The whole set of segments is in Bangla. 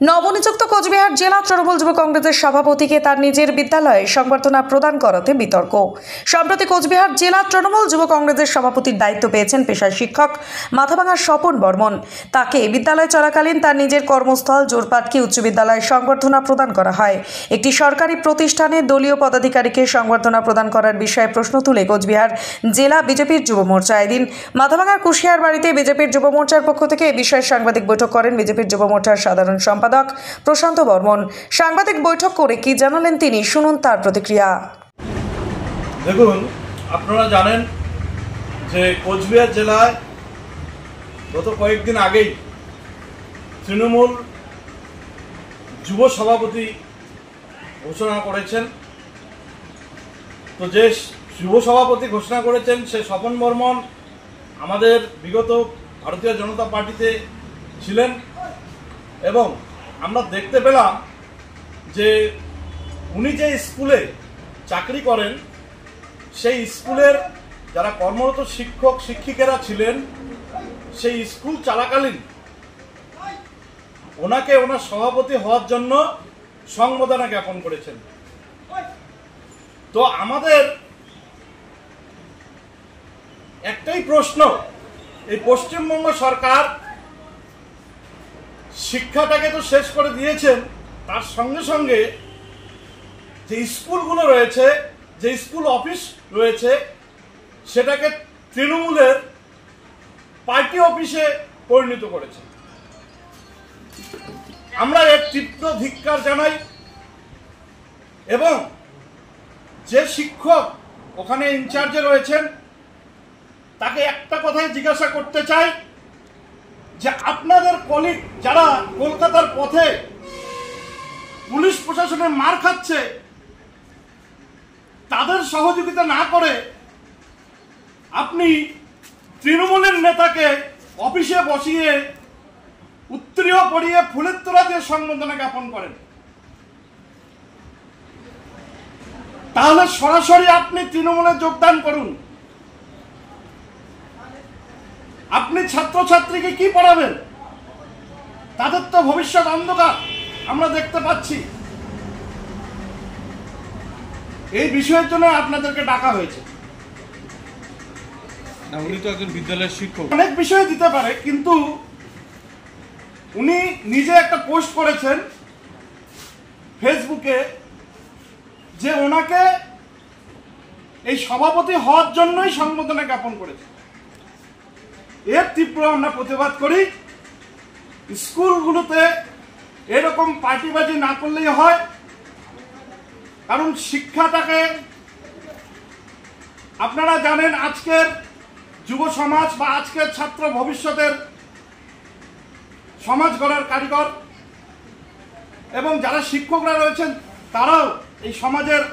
নবনিযুক্ত কোচবিহার জেলা তৃণমূল যুব কংগ্রেসের সভাপতিকে তার নিজের বিদ্যালয়ে সংবর্ধনা প্রদান করাতে বিতর্ক। সম্প্রতি কোচবিহার জেলা তৃণমূল যুব কংগ্রেসের সভাপতির দায়িত্ব পেয়েছেন পেশায় শিক্ষক মাথাভাঙার স্বপন বর্মন। তাকে বিদ্যালয় চলাকালীন তার নিজের কর্মস্থল জোরপাটকি উচ্চ বিদ্যালয়ে সংবর্ধনা প্রদান করা হয়। একটি সরকারি প্রতিষ্ঠানে দলীয় পদাধিকারীকে সংবর্ধনা প্রদান করার বিষয়ে প্রশ্ন তুলে কোচবিহার জেলা বিজেপির যুব মোর্চা এদিন মাথাভাঙার কুশিয়ার বাড়িতে বিজেপির যুব মোর্চার পক্ষ থেকে এ বিষয়ে সাংবাদিক বৈঠক করেন বিজেপির যুব মোর্চার সাধারণ সম্পাদক প্রশান্ত বর্মন। সাংবাদিক বৈঠক করে কি জানালেন তিনি, শুনুন তার প্রতিক্রিয়া। দেখুন, আপনারা জানেন যে কোচবিহার জেলায় গত কয়েকদিন আগেই তৃণমূল যুব সভাপতি ঘোষণা করেছেন। তো যে যুব সভাপতি ঘোষণা করেছেন সে স্বপন বর্মন আমাদের বিগত ভারতীয় জনতা পার্টিতে ছিলেন এবং আমরা দেখতে পেলাম যে উনি যে স্কুলে চাকরি করেন সেই স্কুলের যারা কর্মরত শিক্ষক শিক্ষিকারা ছিলেন সেই স্কুল চলাকালীন ওনাকে ওনার সভাপতি হওয়ার জন্য সংবর্ধনা জ্ঞাপন করেছেন। তো আমাদের একটাই প্রশ্ন, এই পশ্চিমবঙ্গ সরকার শিক্ষাটাকে তো শেষ করে দিয়েছেন, তার সঙ্গে সঙ্গে যে স্কুলগুলো রয়েছে, যে স্কুল অফিস রয়েছে সেটাকে তৃণমূলের পার্টি অফিসে পরিণত করেছে। আমরা এর তীব্র ধিক্কার জানাই এবং যে শিক্ষক ওখানে ইনচার্জে রয়েছেন তাকে একটা কথাই জিজ্ঞাসা করতে চাই যে আপনাদের কলিগ যারা কলকাতার পথে পুলিশ প্রশাসনের মার খাচ্ছে তাদের সহযোগিতা না করে আপনি তৃণমূলের নেতাকে অফিসে বসিয়ে উত্তরীয় পরিয়ে ফুলের তোড়া দিয়ে সংবর্ধনা জ্ঞাপন করেন, তাহলে সরাসরি আপনি তৃণমূলে যোগদান করুন। আপনি ছাত্রছাত্রীকে কি পড়াবেন? তাদের তো ভবিষ্যৎ অন্ধকার আমরা দেখতে পাচ্ছি। এই বিষয়ের জন্য আপনাদেরকে ডাকা হয়েছে। উনি তো একজন বিদ্যালয়ের শিক্ষক, অনেক বিষয় দিতে পারে, কিন্তু উনি নিজে একটা পোস্ট করেছেন ফেসবুকে যে ওনাকে এই সভাপতি হওয়ার জন্যই সংবর্ধনা জ্ঞাপন করেছে। এর তীব্র আমরা প্রতিবাদ করি। স্কুলগুলোতে এরকম পার্টিবাজি না করলেই হয়, কারণ শিক্ষাটাকে আপনারা জানেন আজকের যুব সমাজ বা আজকের ছাত্র ভবিষ্যতের সমাজ গড়ার কারিগর এবং যারা শিক্ষকরা রয়েছেন তারাও এই সমাজের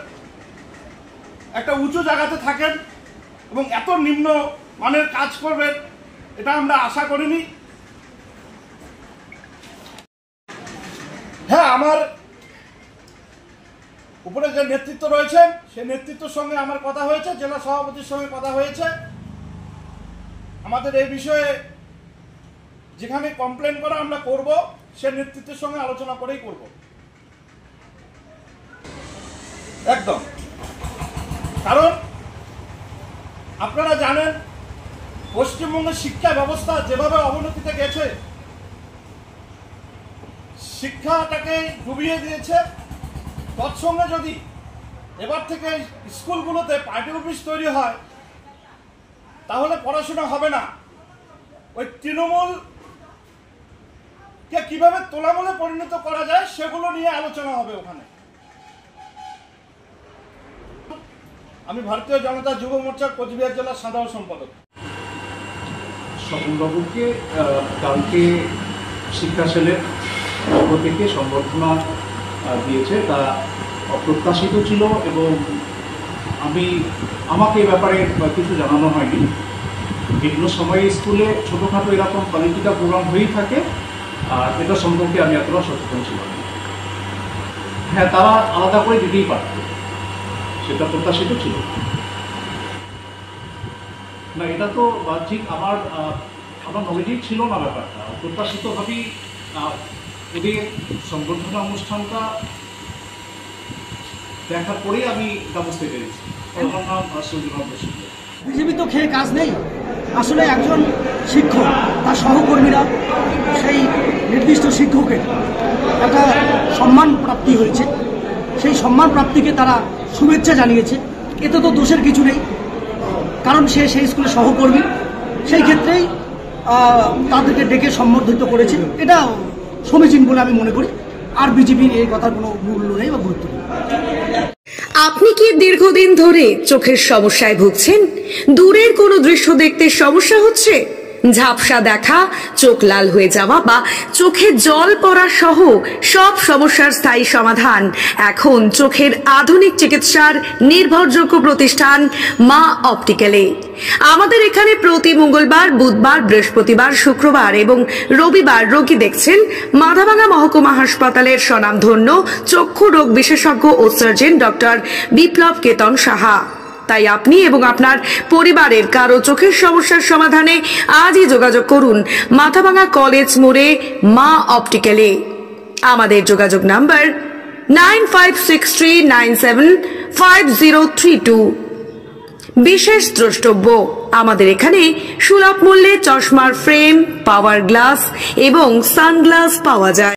একটা উঁচু জায়গাতে থাকেন এবং এত নিম্ন মানের কাজ করবেন এটা আমরা আশা করিনি। হ্যাঁ, আমার উপরে যে নেতৃত্ব রয়েছে সেই নেতৃত্বের সঙ্গে আমার কথা হয়েছে, জেলা সভাপতির সঙ্গে কথা হয়েছে। আমাদের এই বিষয়ে যেখানে কমপ্লেন করা আমরা করব সে নেতৃত্বের সঙ্গে আলোচনা করেই করব একদম। কারণ আপনারা জানেন পশ্চিমবঙ্গের শিক্ষা ব্যবস্থা যেভাবে অবনতিতে গেছে, শিক্ষাটাকে ডুবিয়ে দিয়েছে। তৎসঙ্গে যদি এবার থেকে স্কুলগুলোতে পার্টি অফিস তৈরি হয় তাহলে পড়াশোনা হবে না। ওই তৃণমূলকে কিভাবে তোলামূলে পরিণত করা যায় সেগুলো নিয়ে আলোচনা হবে ওখানে। আমি ভারতীয় জনতা যুব মোর্চা কোচবিহার জেলার সাধারণ সম্পাদক। স্বপনবাবুকে কালকে শিক্ষা সেলের পক্ষ থেকে সংবর্ধনা দিয়েছে, তা অপ্রত্যাশিত ছিল এবং আমাকে এ ব্যাপারে কিছু জানানো হয়নি। বিভিন্ন সময়ে স্কুলে ছোটোখাটো এরকম পলিটিক্যাল প্রোগ্রাম হয়েই থাকে, আর এটা সম্পর্কে আমি এতটা সচেতন ছিলাম না। হ্যাঁ, তারা আলাদা করে দিতেই পারত, সেটা প্রত্যাশিত ছিল না। এটা তো ঠিক আমার নলেজেই ছিল না ব্যাপারটা। প্রত্যাশিতভাবেই এদের সংবর্ধনা অনুষ্ঠানটা দেখার পরেই আমি এটা বুঝতে পেরেছি। আমার নাম সৌজন্য বসু। বিজেপি তো খেয়ে কাজ নেই। আসলে একজন শিক্ষক তার সহকর্মীরা সেই নির্দিষ্ট শিক্ষকের একটা সম্মান প্রাপ্তি হয়েছে, সেই সম্মান প্রাপ্তিকে তারা শুভেচ্ছা জানিয়েছে। এতে তো দোষের কিছু নেই, কারণ সে সেই স্কুলের সহকর্মী। সেই ক্ষেত্রেই তাদেরকে ডেকে সম্বর্ধিত করেছে, এটা সমীচীন বলে আমি মনে করি। আর বিজেপির এই কথার কোনো মূল্য নেই বা গুরুত্ব নেই। আপনি কি দীর্ঘদিন ধরে চোখের সমস্যায় ভুগছেন? দূরের কোনো দৃশ্য দেখতে সমস্যা হচ্ছে? ঝাপসা দেখা, চোখ লাল হয়ে যাওয়া বা চোখে জল পড়া সহ সব সমস্যার স্থায়ী সমাধান এখন চোখের আধুনিক চিকিৎসার নির্ভরযোগ্য প্রতিষ্ঠান মা অপটিক্যালে। আমাদের এখানে প্রতি মঙ্গলবার, বুধবার, বৃহস্পতিবার, শুক্রবার এবং রবিবার রোগী দেখছেন মাথাভাঙা মহকুমা হাসপাতালের স্বনামধন্য চক্ষু রোগ বিশেষজ্ঞ ও সার্জন ডক্টর বিপ্লব কেতন সাহা। তাই আপনি এবং আপনার পরিবারের কারো চোখের সমস্যার সমাধানে আজই যোগাযোগ করুন মাথাভাঙা কলেজ মোড়ে মা অপটিক্যালে। আমাদের যোগাযোগ নাম্বার 9563975032। বিশেষ দ্রষ্টব্য, আমাদের এখানে সুলভ মূল্যে চশমার ফ্রেম, পাওয়ার গ্লাস এবং সানগ্লাস পাওয়া যায়।